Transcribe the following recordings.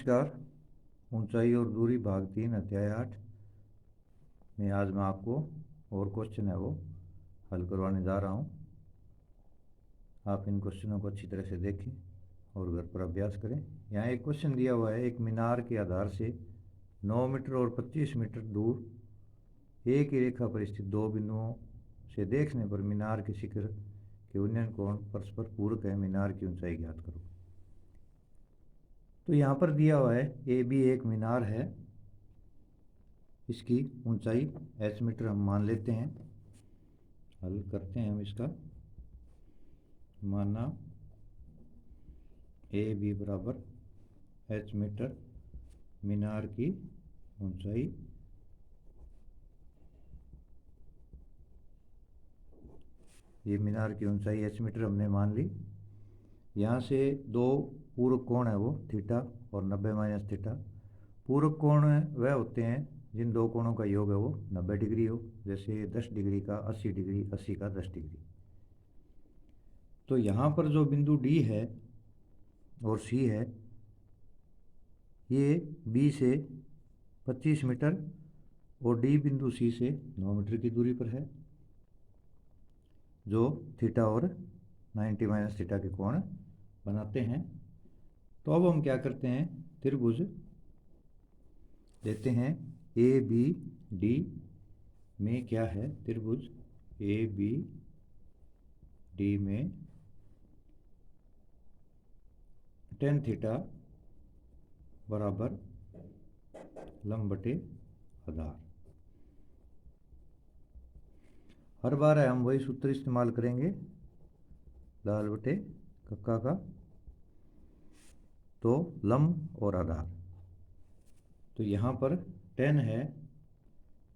नमस्कार। ऊंचाई और दूरी भाग 3 अध्याय 8 में आज मैं आपको और क्वेश्चन है वो हल करवाने जा रहा हूँ। आप इन क्वेश्चनों को अच्छी तरह से देखें और घर पर अभ्यास करें। यहाँ एक क्वेश्चन दिया हुआ है, एक मीनार के आधार से 9 मीटर और 25 मीटर दूर एक ही रेखा पर स्थित दो बिंदुओं से देखने पर मीनार के शिखर के उन्नयन कोण परस्पर पूरक है, मीनार की ऊंचाई ज्ञात करो। तो यहाँ पर दिया हुआ है ए बी एक मीनार है, इसकी ऊंचाई h मीटर हम मान लेते हैं। हल करते हैं हम इसका। माना ए बी बराबर h मीटर, मीनार की ऊंचाई ये मीनार की ऊंचाई h मीटर हमने मान ली। यहाँ से दो पूरक कोण है वो थीटा और 90 माइनस थीटा। पूरक कोण वह होते हैं जिन दो कोणों का योग है वो 90 डिग्री हो, जैसे 10 डिग्री का 80 डिग्री, 80 का 10 डिग्री। तो यहाँ पर जो बिंदु डी है और सी है, ये बी से 25 मीटर और डी बिंदु सी से 9 मीटर की दूरी पर है, जो थीटा और 90 माइनस थीटा के कोण बनाते हैं। तो अब हम क्या करते हैं, त्रिभुज लेते हैं ए बी डी में क्या है, त्रिभुज ए बी डी में tan थीटा बराबर लंब बटे आधार। हर बार है हम वही सूत्र इस्तेमाल करेंगे, लाल बटे कक्का का, तो लंब और आधार। तो यहाँ पर tan है,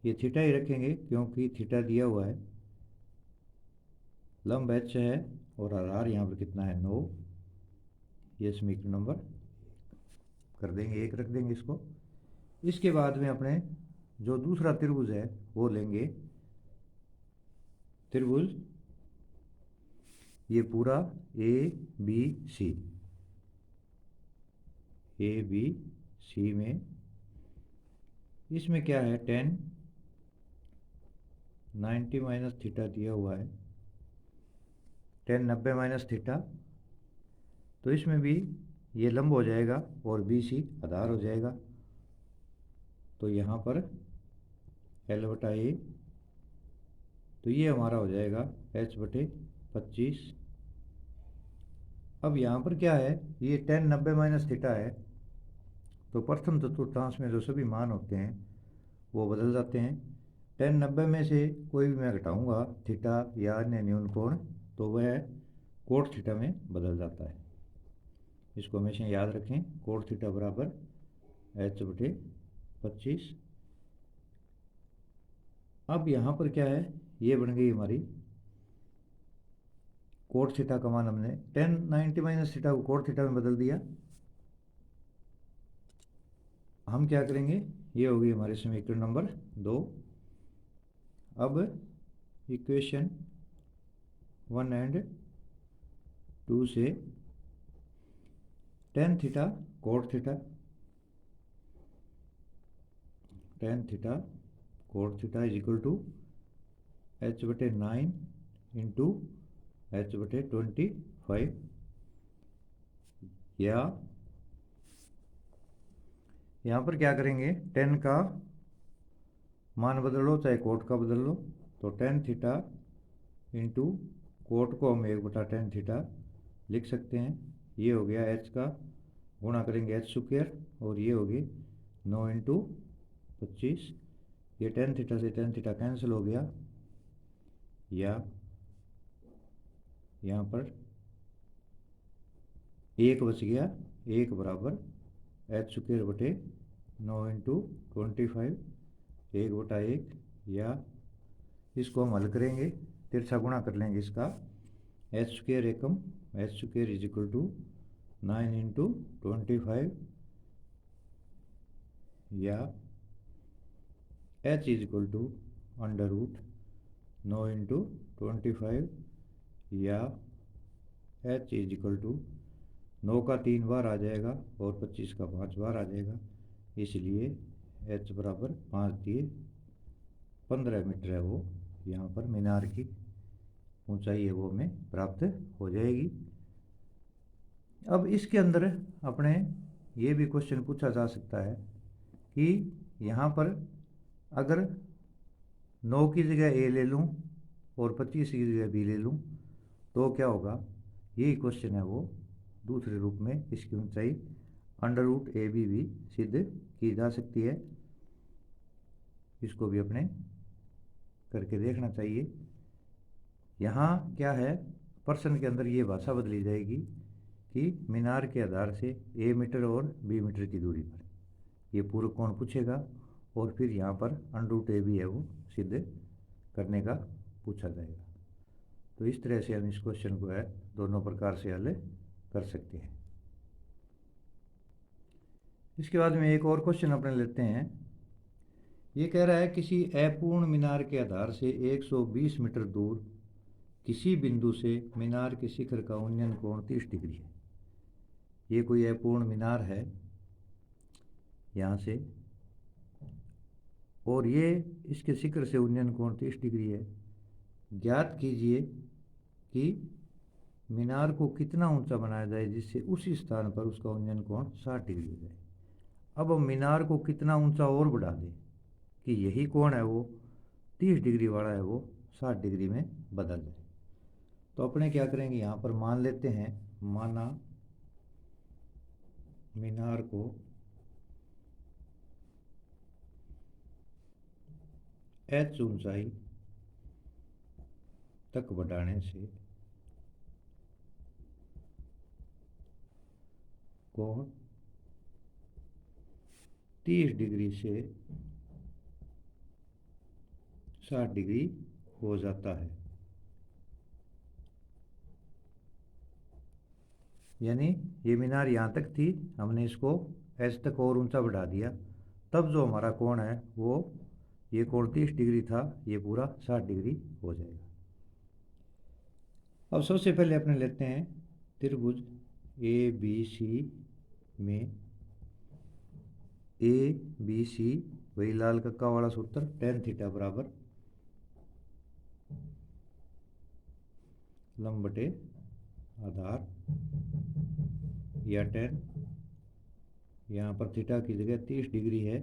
ये थीटा ही रखेंगे क्योंकि थीटा दिया हुआ है, लंब h है और आधार यहाँ पर कितना है 9। ये समीकरण नंबर कर देंगे, एक रख देंगे इसको। इसके बाद में अपने जो दूसरा त्रिभुज है वो लेंगे, त्रिभुज ये पूरा A B C, A B C में इसमें क्या है, tan 90 माइनस थीटा दिया हुआ है, tan 90 माइनस थीटा। तो इसमें भी ये लंब हो जाएगा और बी सी आधार हो जाएगा। तो यहाँ पर L बटा ए, तो ये हमारा हो जाएगा h बटे 25। अब यहाँ पर क्या है, ये tan 90 माइनस थीटा है, तो प्रथम चतुर्थांश में जो सभी मान होते हैं वो बदल जाते हैं। tan 90 में से कोई भी मैं घटाऊंगा थीटा या अन्य न्यून कोण, तो वह कोट थीटा में बदल जाता है। इसको हमेशा याद रखें, कोट थीटा बराबर h बटे 25। अब यहाँ पर क्या है, ये बन गई हमारी कोट थीटा का मान, हमने tan 90 माइनस थीटा को कोट थीटा में बदल दिया। हम क्या करेंगे, ये होगी हमारे समीकरण नंबर 2। अब इक्वेशन 1 एंड 2 से tan theta cot theta, tan theta cot theta is equal to h बटे 9 इंटू h बटे 25, या यहाँ पर क्या करेंगे, tan का मान बदल लो चाहे कोट का बदल लो, तो tan थीटा इंटू कोट को हम 1 बटा tan थीटा लिख सकते हैं। ये हो गया h का गुणा करेंगे h स्क्वायर, और ये हो गई 9 इंटू 25। ये tan थीटा से tan थीटा कैंसिल हो गया, या यहाँ पर 1 बच गया, 1 बराबर h स्क्वायर बटे 9 इंटू 25, 1 बटा 1, या इसको हम हल करेंगे, तिरछा गुणा कर लेंगे इसका, h स्क्वायर एकम h square is equal to 9 into 25, या h is equal to under root 9 into 25, या h इज इक्वल टू 9 का 3 बार आ जाएगा और 25 का 5 बार आ जाएगा, इसलिए h बराबर 5 दिए 15 मीटर है वो यहाँ पर मीनार की ऊंचाई है वो हमें प्राप्त हो जाएगी। अब इसके अंदर अपने ये भी क्वेश्चन पूछा जा सकता है कि यहाँ पर अगर 9 की जगह ए ले लूँ और 25 की जगह बी ले लूँ तो क्या होगा, यही क्वेश्चन है वो दूसरे रूप में इसकी ऊंचाई अंडर रूट ए बी भी सिद्ध की जा सकती है। इसको भी अपने करके देखना चाहिए। यहाँ क्या है, प्रश्न के अंदर ये भाषा बदली जाएगी कि मीनार के आधार से ए मीटर और बी मीटर की दूरी पर ये पूर्व कोण पूछेगा और फिर यहाँ पर अंडर रूट ए बी है वो सिद्ध करने का पूछा जाएगा। तो इस तरह से हम इस क्वेश्चन को है दोनों प्रकार से हल कर सकते हैं। इसके बाद में एक और क्वेश्चन अपने लेते हैं। ये कह रहा है किसी अपूर्ण मीनार के आधार से 120 मीटर दूर किसी बिंदु से मीनार के शिखर का उन्नयन कोण 30 डिग्री है। ये कोई अपूर्ण मीनार है यहाँ से और ये इसके शिखर से उन्नयन कोण 30 डिग्री है। ज्ञात कीजिए कि मीनार को कितना ऊंचा बनाया जाए जिससे उसी स्थान पर उसका उन्नयन कोण 60 डिग्री हो जाए। अब हम मीनार को कितना ऊंचा और बढ़ा दें कि यही कोण है वो 30 डिग्री वाला है वो 60 डिग्री में बदल जाए। तो अपने क्या करेंगे, यहाँ पर मान लेते हैं, माना मीनार को h ऊंचाई तक बढ़ाने से कोण 30 डिग्री से 60 डिग्री हो जाता है। यानी ये मीनार यहाँ तक थी, हमने इसको h तक और ऊंचा बढ़ा दिया, तब जो हमारा कोण है वो ये कोण 30 डिग्री था, ये पूरा 60 डिग्री हो जाएगा। अब सबसे पहले अपने लेते हैं त्रिभुज ए बी सी में ए बी सी, वही लाल कक्का वाला सूत्र, tan थीटा बराबर लंब बटे आधार या tan, यहाँ पर थीटा की जगह 30 डिग्री है,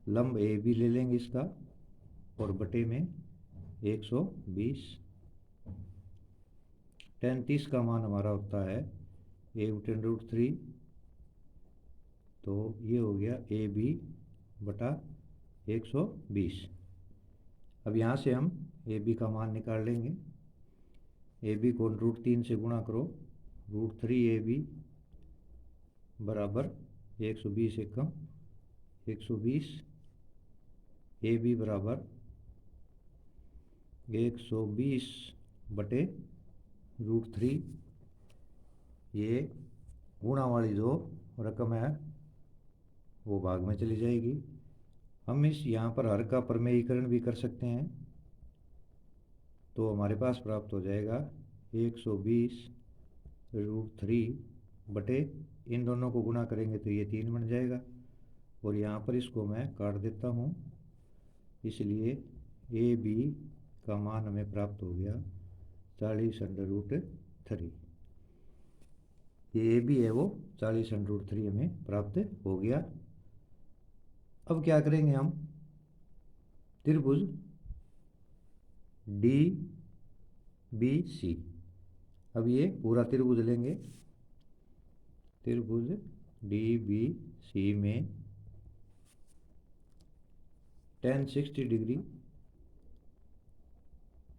लंब ए बी ले लेंगे इसका और बटे में 120। tan 30 का मान हमारा होता है a√3, तो ये हो गया ए बी बटा 120। अब यहाँ से हम ए बी का मान निकाल लेंगे। ए बी को √3 से गुणा करो, √3 ए बी बराबर 120 एकम 120, ए बी बराबर 120 बटे √3। ये गुणा वाली जो रकम है वो भाग में चली जाएगी। हम इस यहाँ पर हर का प्रमेयीकरण भी कर सकते हैं, तो हमारे पास प्राप्त हो जाएगा 120 √3 बटे, इन दोनों को गुणा करेंगे तो ये 3 बन जाएगा और यहाँ पर इसको मैं काट देता हूँ, इसलिए ए बी का मान हमें प्राप्त हो गया 40√3। ये ए बी है वो 40√3 हमें प्राप्त हो गया। अब क्या करेंगे हम, त्रिभुज डी बी सी, अब ये पूरा त्रिभुज लेंगे, त्रिभुज डी बी सी में tan 60 degree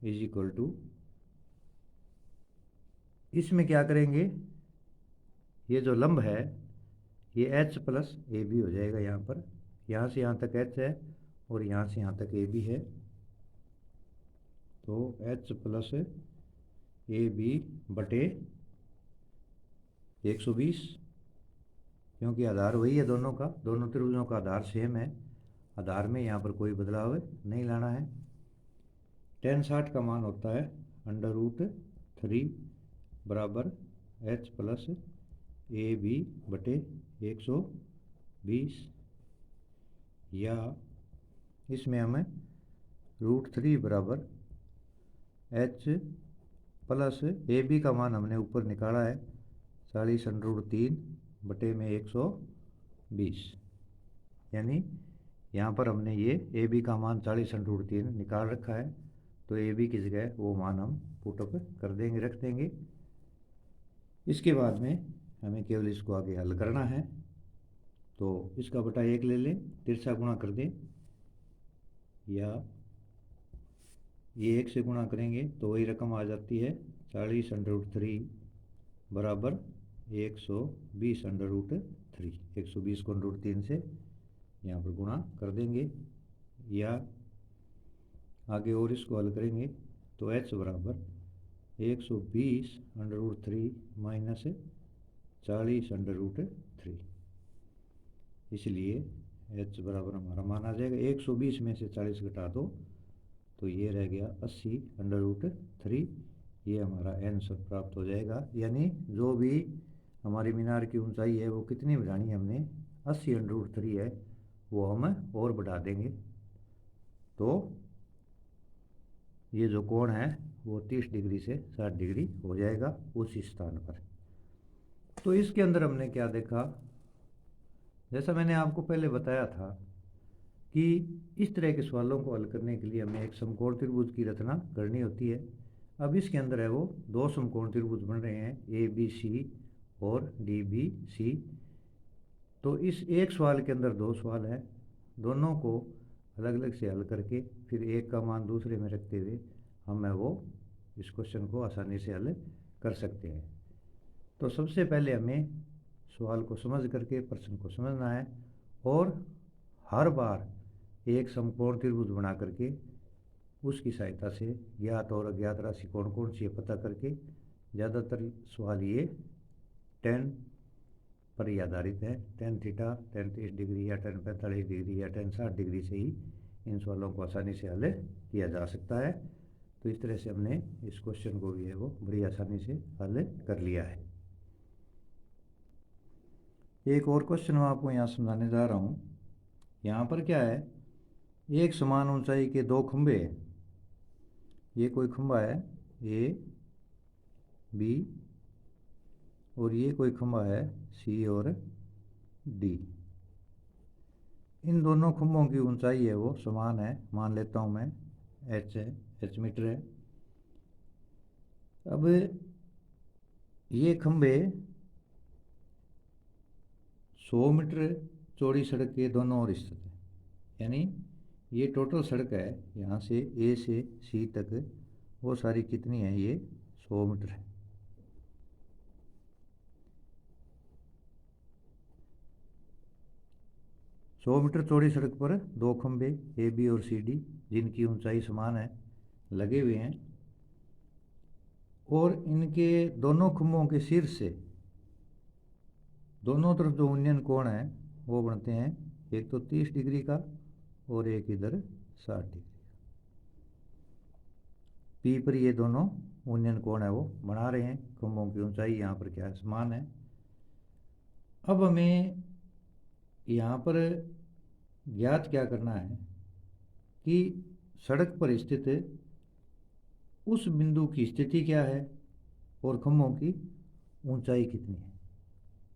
is equal to, इसमें क्या करेंगे, ये जो लंब है ये h प्लस ए बी हो जाएगा। यहाँ पर यहाँ से यहाँ तक h है और यहाँ से यहाँ तक ए बी है, तो h प्लस ए बी बटे 120, क्योंकि आधार वही है दोनों का, दोनों त्रिभुजों का आधार सेम है, आधार में यहाँ पर कोई बदलाव नहीं लाना है। tan 60 का मान होता है √3 बराबर एच प्लस ए बी बटे 120, या इसमें हमें √3 बराबर एच प्लस ए बी का मान हमने ऊपर निकाला है 40√3 बटे में 120, यानी यहाँ पर हमने ये ए बी का मान 40√3 निकाल रखा है, तो ए बी की जगह वो मान हम पुटअप कर देंगे, रख देंगे। इसके बाद में हमें केवल इसको आगे हल करना है, तो इसका बटा 1 ले लें, तिरछा गुणा कर दें, या ये 1 से गुणा करेंगे तो वही रकम आ जाती है 40√3 बराबर 120√3। 120 को √3 से यहाँ पर गुणा कर देंगे, या आगे और इसको हल करेंगे तो h बराबर 120√3 माइनस 40√3, इसलिए h बराबर हमारा मान आ जाएगा 120 में से 40 घटा दो तो ये रह गया 80√3, ये हमारा आंसर प्राप्त हो जाएगा। यानी जो भी हमारी मीनार की ऊंचाई है वो कितनी बढ़ानी है, हमने 80√3 है, वो हम और बढ़ा देंगे, तो ये जो कोण है वो 30 डिग्री से 60 डिग्री हो जाएगा उसी स्थान पर। तो इसके अंदर हमने क्या देखा, जैसा मैंने आपको पहले बताया था कि इस तरह के सवालों को हल करने के लिए हमें एक समकोण त्रिभुज की रचना करनी होती है। अब इसके अंदर है वो दो समकोण त्रिभुज बन रहे हैं, ए बी सी और डी बी सी। तो इस एक सवाल के अंदर दो सवाल हैं, दोनों को अलग अलग से हल करके फिर एक का मान दूसरे में रखते हुए हम वो इस क्वेश्चन को आसानी से हल कर सकते हैं। तो सबसे पहले हमें सवाल को समझ करके प्रश्न को समझना है, और हर बार एक समकोण त्रिभुज बना करके उसकी सहायता से ज्ञात और अज्ञात राशि कौन कौन सी है पता करके, ज़्यादातर सवाल ये tan पर ही आधारित है, tan थीटा, tan 30 डिग्री या tan 45 डिग्री या tan 60 डिग्री से ही इन सवालों को आसानी से हल किया जा सकता है। तो इस तरह से हमने इस क्वेश्चन को भी है वो बड़ी आसानी से हल कर लिया है। एक और क्वेश्चन मैं आपको यहाँ समझाने जा रहा हूँ। यहाँ पर क्या है, एक समान ऊंचाई के दो खंभे हैं, ये कोई खंभा है ए बी और ये कोई खंभा है सी और डी। इन दोनों खंभों की ऊंचाई है वो समान है, मान लेता हूँ मैं h है, h मीटर है। अब ये खंभे 100 मीटर चौड़ी सड़क के दोनों ओर स्थित है, यानी ये टोटल सड़क है यहाँ से ए से सी तक, वो सारी कितनी है, ये 100 मीटर है। सौ मीटर चौड़ी सड़क पर दो खंभे ए बी और सी डी जिनकी ऊंचाई समान है लगे हुए हैं, और इनके दोनों खंभों के शीर्ष से दोनों तरफ जो उन्नयन कोण है वो बनते हैं, एक तो 30 डिग्री का और एक इधर 60 डिग्री। पी पर ये दोनों उन्नयन कोण है वो बना रहे हैं, खंभों की ऊंचाई यहाँ पर क्या है, समान है। अब हमें यहाँ पर ज्ञात क्या करना है कि सड़क पर स्थित उस बिंदु की स्थिति क्या है और खंभों की ऊंचाई कितनी है।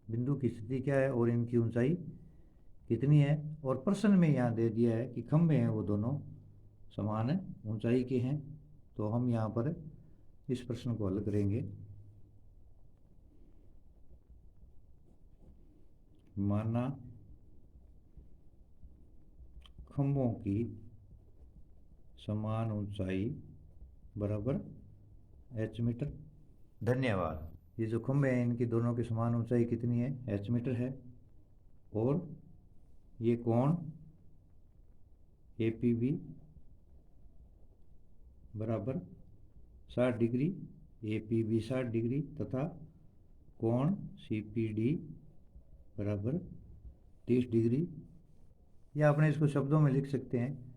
बिंदु की स्थिति क्या है और इनकी ऊंचाई कितनी है, और प्रश्न में यहाँ दे दिया है कि खंभे हैं वो दोनों समान ऊंचाई के हैं। तो हम यहाँ पर इस प्रश्न को हल करेंगे। माना खंभों की समान ऊंचाई बराबर h मीटर। धन्यवाद। ये जो खंभे हैं इनकी दोनों की समान ऊंचाई कितनी है, h मीटर है, और ये कोण APB बराबर 60 डिग्री, APB 60 डिग्री तथा कोण CPD बराबर 30 डिग्री। या अपने इसको शब्दों में लिख सकते हैं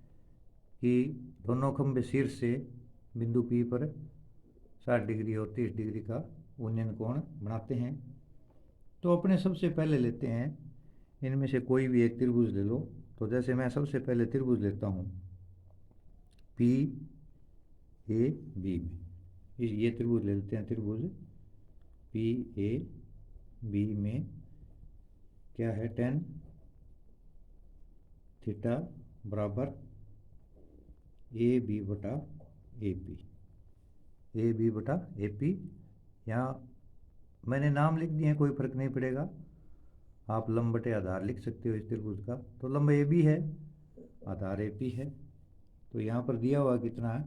कि दोनों खंभे शीर्ष से बिंदु P पर 60 डिग्री और 30 डिग्री का उन्नयन कोण बनाते हैं। तो अपने सबसे पहले लेते हैं इनमें से कोई भी एक त्रिभुज ले लो। तो जैसे मैं सबसे पहले त्रिभुज लेता हूँ पी ए बी में, ये त्रिभुज ले लेते हैं। त्रिभुज पी ए बी में क्या है, tan थीटा बराबर ए बी बटा ए पी, ए बी बटा ए पी। यहाँ मैंने नाम लिख दिए हैं, कोई फर्क नहीं पड़ेगा, आप लंब बटे आधार लिख सकते हो इस त्रिभुज का। तो लंब ए बी है, आधार ए पी है। तो यहाँ पर दिया हुआ कितना है,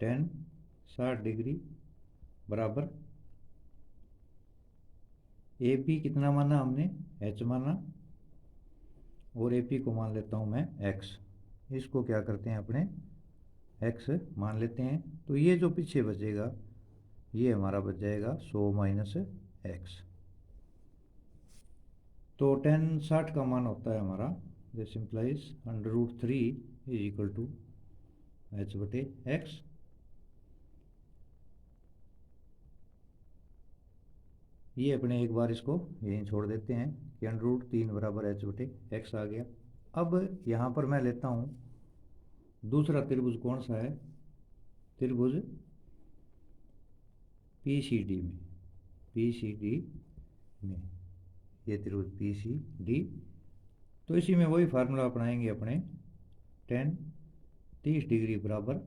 tan 60 डिग्री बराबर ए पी कितना माना हमने, h माना, और ए पी को मान लेता हूँ मैं x। इसको क्या करते हैं अपने x मान लेते हैं। तो ये जो पीछे बचेगा ये हमारा बच जाएगा 100 माइनस x। तो tan 60 का मान होता है हमारा, this implies √3 is equal to h बटे x। ये अपने एक बार इसको यहीं छोड़ देते हैं कि √3 बराबर h बटे x आ गया। अब यहाँ पर मैं लेता हूँ दूसरा त्रिभुज, कौन सा है, त्रिभुज PCD में, PCD में, ये त्रिभुज PCD। तो इसी में वही फार्मूला अपनाएंगे अपने, tan 30 डिग्री बराबर,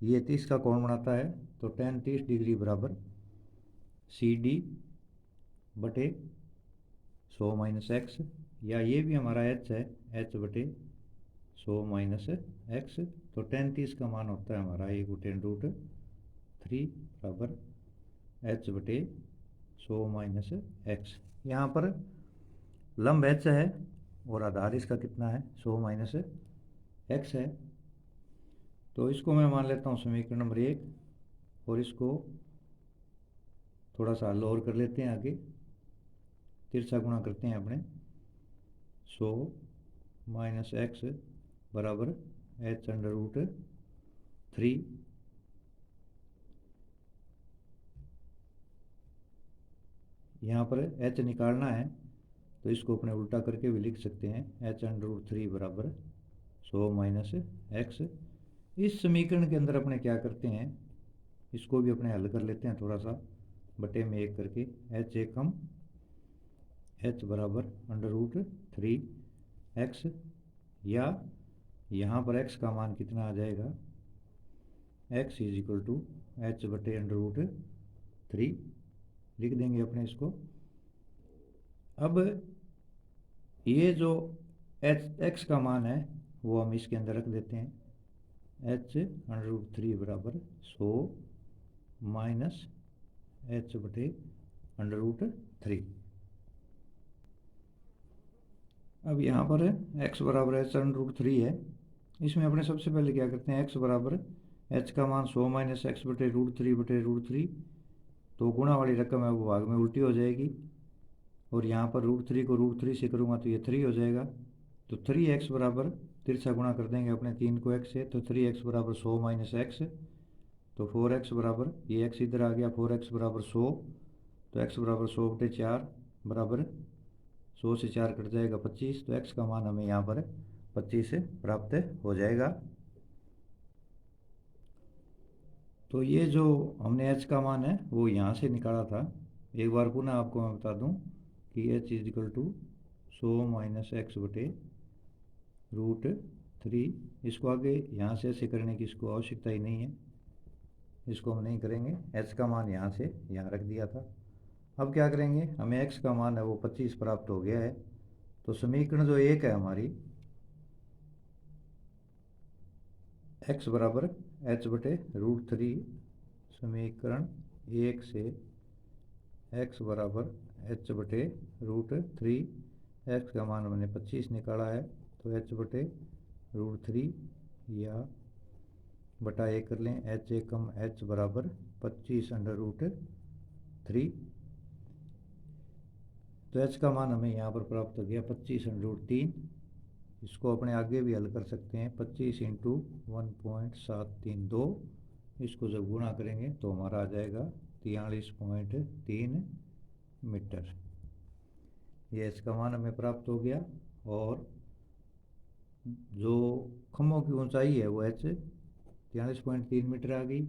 ये 30 का कोण बनाता है, तो tan 30 डिग्री बराबर CD बटे 100 माइनस x, या ये भी हमारा h है, h बटे 100 माइनस x। तो tan 30 का मान होता है हमारा 1/√3 बराबर h बटे 100 माइनस x। यहाँ पर लंब h है और आधार इसका कितना है, 100 माइनस x है। तो इसको मैं मान लेता हूँ समीकरण नंबर 1, और इसको थोड़ा सा हल और कर लेते हैं आगे, तिरछा गुणा करते हैं अपने, 100 माइनस x बराबर h√3। यहाँ पर h निकालना है तो इसको अपने उल्टा करके भी लिख सकते हैं, h√3 बराबर 100 माइनस x। इस समीकरण के अंदर अपने क्या करते हैं, इसको भी अपने हल कर लेते हैं थोड़ा सा, बटे में 1 करके, h एकम h बराबर √3x, या यहाँ पर x का मान कितना आ जाएगा, x is equal to h बटे √3 लिख देंगे अपने इसको। अब ये जो x का मान है वो हम इसके अंदर रख देते हैं, h√3 बराबर 100 माइनस h बटे √3। अब यहाँ पर x बराबर h√3 है, इसमें अपने सबसे पहले क्या करते हैं, x बराबर h का मान 100 माइनस x बटे √3 तो गुणा वाली रकम है वो भाग में उल्टी हो जाएगी, और यहाँ पर √3 को √3 से करूँगा तो ये 3 हो जाएगा। तो 3x बराबर, तिरछा गुणा कर देंगे अपने 3 को x से, तो 3x बराबर 100 माइनस x, तो 4x बराबर, ये x इधर आ गया, 4x बराबर 100, तो x बराबर 100 बटे 4 बराबर 100 से 4 कट जाएगा 25, तो x का मान हमें यहाँ पर 25 से प्राप्त हो जाएगा। तो ये जो हमने h का मान है वो यहाँ से निकाला था, एक बार पुनः आपको मैं बता दूँ कि h is equal to 100 minus x बटे √3। इसको आगे यहाँ से ऐसे करने की इसको आवश्यकता ही नहीं है, इसको हम नहीं करेंगे, h का मान यहाँ से यहाँ रख दिया था। अब क्या करेंगे, हमें x का मान है वो 25 प्राप्त हो गया है। तो समीकरण जो 1 है हमारी, x बराबर h बटे √3, समीकरण 1 से x बराबर h बटे √3, x का मान मैंने 25 निकाला है, तो h बटे √3 या बटा 1 कर लें, h एकम h बराबर 25√3। तो h का मान हमें यहाँ पर प्राप्त हो गया 25√3। इसको अपने आगे भी हल कर सकते हैं, 25 × 1.732 इसको जब गुणा करेंगे तो हमारा आ जाएगा 43.3 मीटर। ये इसका मान हमें प्राप्त हो गया। और जो खम्भों की ऊंचाई है वो h 43.3 मीटर आ गई।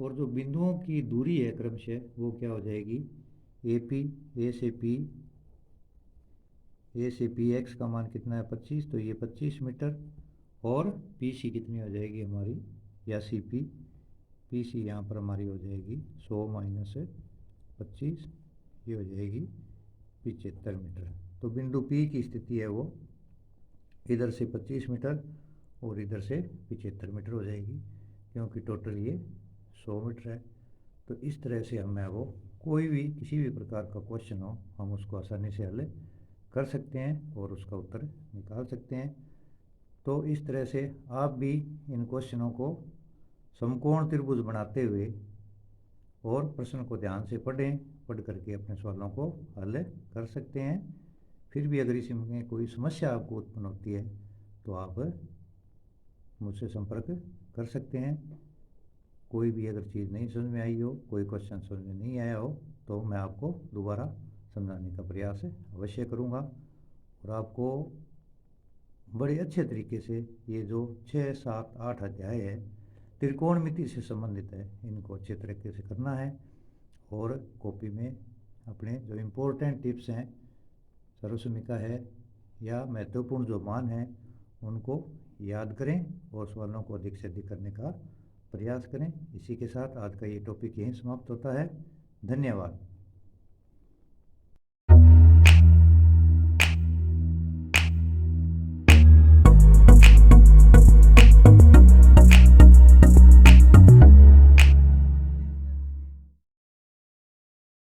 और जो बिंदुओं की दूरी है क्रमशः वो क्या हो जाएगी, ए से पी एक्स का मान कितना है 25, तो ये 25 मीटर। और पी सी कितनी हो जाएगी हमारी, या सी पी सी यहाँ पर हमारी हो जाएगी 100 माइनस 25, ये हो जाएगी 75 मीटर। तो बिंदु पी की स्थिति है वो इधर से 25 मीटर और इधर से 75 मीटर हो जाएगी, क्योंकि टोटल ये 100 मीटर है। तो इस तरह से हमें वो कोई भी किसी भी प्रकार का क्वेश्चन हो हम उसको आसानी से हल कर सकते हैं और उसका उत्तर निकाल सकते हैं। तो इस तरह से आप भी इन क्वेश्चनों को समकोण त्रिभुज बनाते हुए और प्रश्न को ध्यान से पढ़ करके अपने सवालों को हल कर सकते हैं। फिर भी अगर इसमें कोई समस्या आपको उत्पन्न होती है तो आप मुझसे संपर्क कर सकते हैं। कोई भी अगर चीज़ नहीं समझ में आई हो, कोई क्वेश्चन समझ में नहीं आया हो, तो मैं आपको दोबारा समझाने का प्रयास अवश्य करूँगा। और आपको बड़े अच्छे तरीके से ये जो 6, 7, 8 अध्याय है त्रिकोणमिति से संबंधित है, इनको अच्छे तरीके से करना है। और कॉपी में अपने जो इम्पोर्टेंट टिप्स हैं, सर्वसमीका है या महत्वपूर्ण जो मान हैं उनको याद करें और सवालों को अधिक से अधिक करने का प्रयास करें। इसी के साथ आज का ये टॉपिक यहीं समाप्त होता है। धन्यवाद।